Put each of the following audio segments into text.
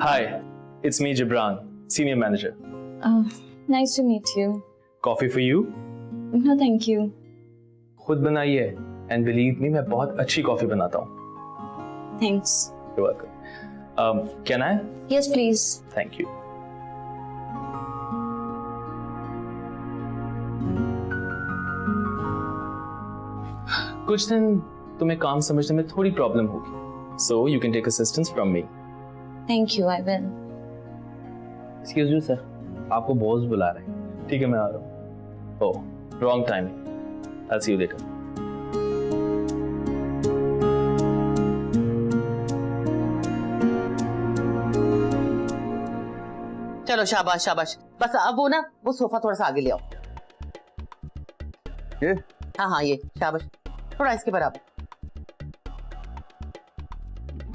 Hi, it's me, Gibran, senior manager. Nice to meet you. Coffee for you? No, thank you. खुद बनाई है and believe me, मैं बहुत अच्छी coffee बनाता हूँ. Thanks. You're welcome. Can I? Yes, please. Thank you. कुछ दिन तुम्हें काम समझने में थोड़ी प्रॉब्लम होगी. So you can take assistance from me. Thank you, I will. Excuse me, sir. आपको बॉस बुला रहे हैं. ठीक है, मैं आ रहा हूँ. Oh, wrong timing. I'll see you later. चलो शाबाश शाबाश. बस अब वो सोफा थोड़ा सा आगे ले आओ. ये? हाँ ये शाबाश. थोड़ा इसके बराबर.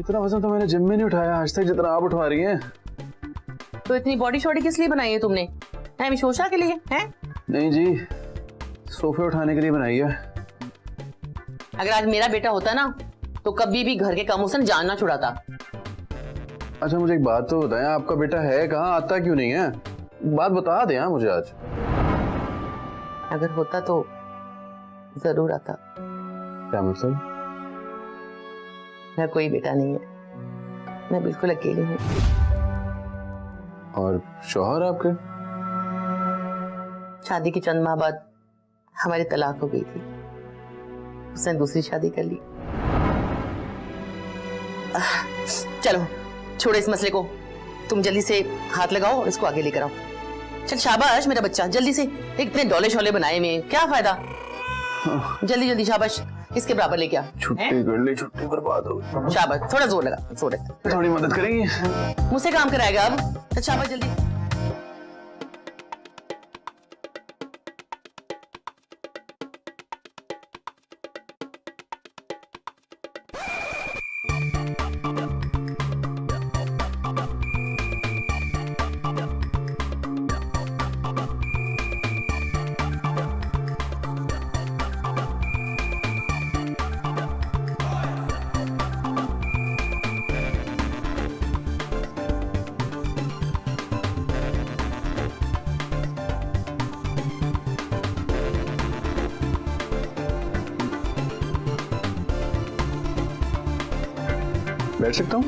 इतना वजन तो मैंने जिम में नहीं उठाया आज तक जितना आप उठा रही हैं. तो इतनी बॉडी शॉडी किस लिए बनाई है तुमने? है विशोषा के लिए? हैं? नहीं जी, सोफे उठाने के लिए बनाई है. अगर आज मेरा बेटा होता ना तो कभी भी घर के कामों से जान ना छुड़ाता. अच्छा मुझे एक बात तो बताएं, आपका बेटा है कहाँ, आता क्यों नहीं है? बात बता दें मुझे आज. अगर होता तो जरूर आता. क्या मतलब? मेरा कोई बेटा नहीं है, मैं बिल्कुल अकेली हूँ. और शौहर आपके? शादी के चंद माह बाद हमारी तलाक हो गई थी. उसने दूसरी शादी कर ली. चलो छोड़ो इस मसले को. तुम जल्दी से हाथ लगाओ और इसको आगे लेकर आओ. चल शाबाश मेरा बच्चा, जल्दी से. इतने डोले शोले बनाए में क्या फायदा? जल्दी जल्दी शाबाश. इसके बराबर लेके आ. छुट्टी कर ली, छुट्टी बर्बाद हो गई. शाबाश, थोड़ा जोर लगा. जोर थोड़ी मदद करेंगी? मुझसे काम कराएगा अब. चल शाबाश जल्दी. बैठ सकता हूँ?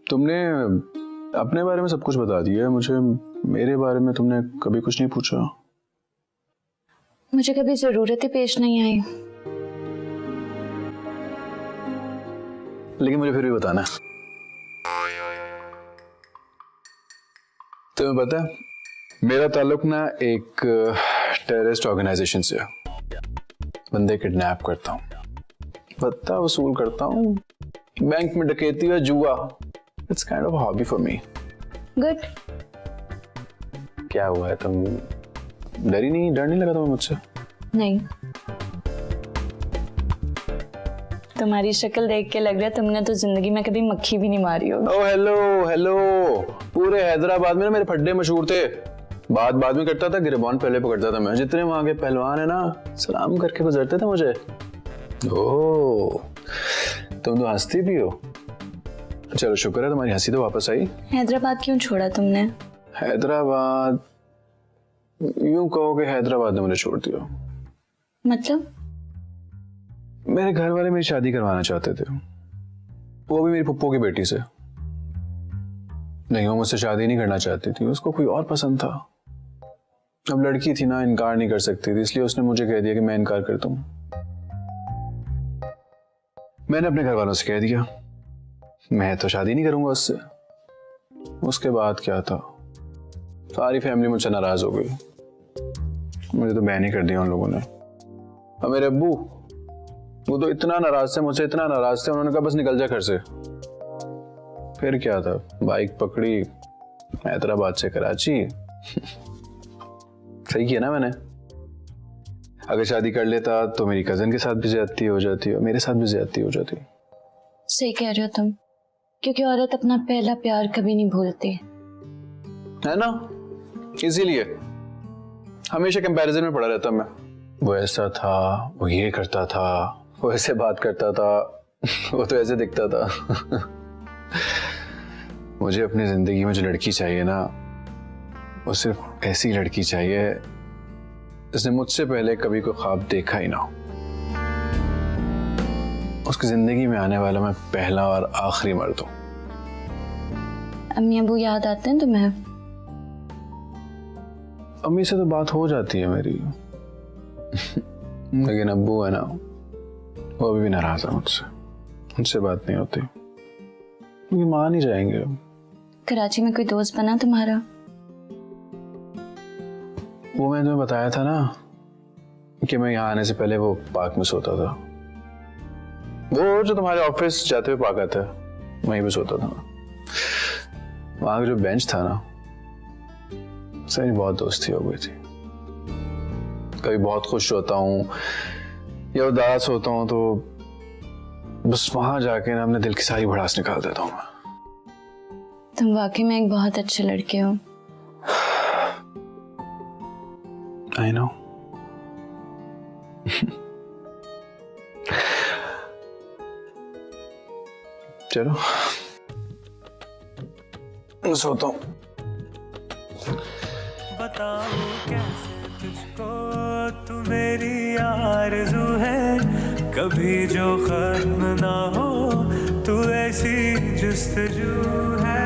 तुमने अपने बारे में सब कुछ बता दिया मुझे. मेरे बारे में तुमने कभी कुछ नहीं पूछा. मुझे कभी जरूरत ही पेश नहीं आई. लेकिन मुझे फिर भी बताना. तुम्हें पता है मेरा ताल्लुक ना एक टेररिस्ट ऑर्गेनाइजेशन से. बंदे किडनैप करता हूँ, भत्ता वसूल करता हूँ, बैंक में डकैती और जुआ. It's kind of hobby for me. Good. क्या हुआ है, तुम डर नहीं लगा तुम्हें मुझसे? नहीं, तुम्हारी शक्ल देख के लग रहा है तुमने तो जिंदगी में कभी मक्खी भी नहीं मारी होगी. Oh hello hello. पूरे हैदराबाद में ना मेरे फड्डे मशहूर थे. बात बाद में करता था, गिरबान पहले पकड़ता था मैं. जितने वहां के पहलवान है ना सलाम करके गुजरते थे मुझे. ओह तुम तो हंसती भी हो. चलो शुक्र है तुम्हारी हंसी तो वापस आई. हैदराबाद क्यों छोड़ा तुमने? हैदराबाद यूं कहो कि हैदराबाद ने मुझे छोड़ दिया. मतलब? मेरे घर वाले मेरी शादी करवाना चाहते थे, वो भी मेरी पुप्पो की बेटी से. नहीं वो मुझसे शादी नहीं करना चाहती थी, उसको कोई और पसंद था. अब लड़की थी ना, इनकार नहीं कर सकती थी, इसलिए उसने मुझे कह दिया कि मैं इनकार करता हूं. मैंने अपने घर वालों से कह दिया मैं तो शादी नहीं करूंगा उससे. उसके बाद क्या था, सारी फैमिली मुझसे नाराज हो गई. मुझे तो बैन ही कर दिया उन लोगों ने. और मेरे अब्बू वो तो इतना नाराज थे मुझसे, इतना नाराज थे, उन्होंने कहा बस निकल जा घर से. फिर क्या था, बाइक पकड़ी, हैदराबाद से कराची. सही किया ना मैंने. अगर शादी कर लेता तो मेरी कजन के साथ भी ज्यादती हो जाती और मेरे साथ भी ज्यादती हो जाती. सही कह रहे हो तुम, क्योंकि औरत अपना पहला प्यार कभी नहीं भूलती. है ना, इसीलिए हमेशा कंपैरिजन में पड़ा रहता मैं। वो ऐसा था, वो ये करता था, वो ऐसे बात करता था, वो तो ऐसे दिखता था। मुझे अपनी जिंदगी में जो लड़की चाहिए ना, वो सिर्फ ऐसी लड़की चाहिए जिसने मुझसे पहले कभी कोई ख्वाब देखा ही ना हो। उसकी जिंदगी में आने वाला मैं पहला और आखिरी मर्द हूं। अम्मी अबू याद आते हैं तुम्हें? अम्मी से तो बात हो जाती है मेरी, लेकिन अब्बू है ना, वो अभी भी नाराज है मुझसे, उनसे बात नहीं होती। मुझे मान ही जाएंगे। कराची में कोई दोस्त बना तुम्हारा? वो मैंने तुम्हें बताया था ना कि मैं यहाँ आने से पहले वो पार्क में सोता था। वो जो तुम्हारे ऑफिस जाते हुए पार्क आता है, वहीं पे सोता था। वहां का जो बेंच था ना, उससे मेरी बहुत दोस्ती हो गई थी। कभी बहुत खुश होता हूँ या उदास होता हूँ तो बस वहां जाके ना अपने दिल की सारी भड़ास निकाल देता हूँ मैं। तुम वाकई में एक बहुत अच्छे लड़के हो। I know. चलो मैं सोता हूँ। बताओ कैसे तुझको तू मेरी आरज़ू है, कभी जो खत्म ना हो, तू ऐसी जुस्तजू है।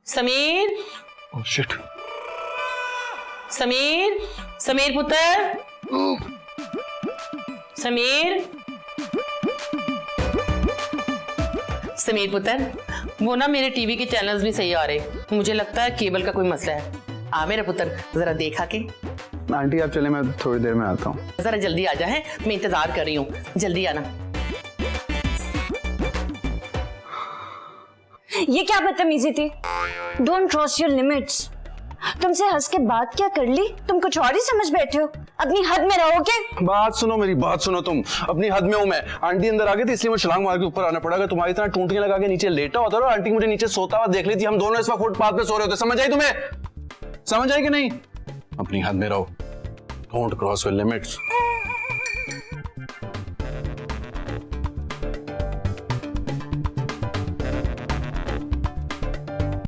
Sameer, Oh shit. समीर, समीर पुत्र, समीर, समीर पुत्र, वो ना मेरे टीवी के चैनल्स भी सही आ रहे, मुझे लगता है केबल का कोई मसला है। आ मेरा पुत्र, जरा देखा के। आंटी आप चले, मैं थोड़ी देर में आता हूँ। जरा जल्दी आ जा, है मैं इंतजार कर रही हूँ, जल्दी आना। ये क्या बदतमीजी थी? Don't cross your limits. तुमसे हंस के बात क्या कर ली? तुम कुछ और ही समझ बैठे हो। अपनी हद में रहोगे। बात सुनो, मेरी बात सुनो। तुम अपनी हद में हूं मैं। आंटी अंदर आ गई थी इसलिए मुझे छलांग मार के ऊपर आना पड़ा। तुम्हारी तरह टूंटियां लगा के नीचे लेटा होता और आंटी मुझे नीचे सोता हुआ देख ली थी। हम दोनों इस वक्त फुटपाथ पे सो रहे होते। समझ आई तुम्हें? समझ आई कि नहीं? अपनी हद में रहो। Don't cross your limits.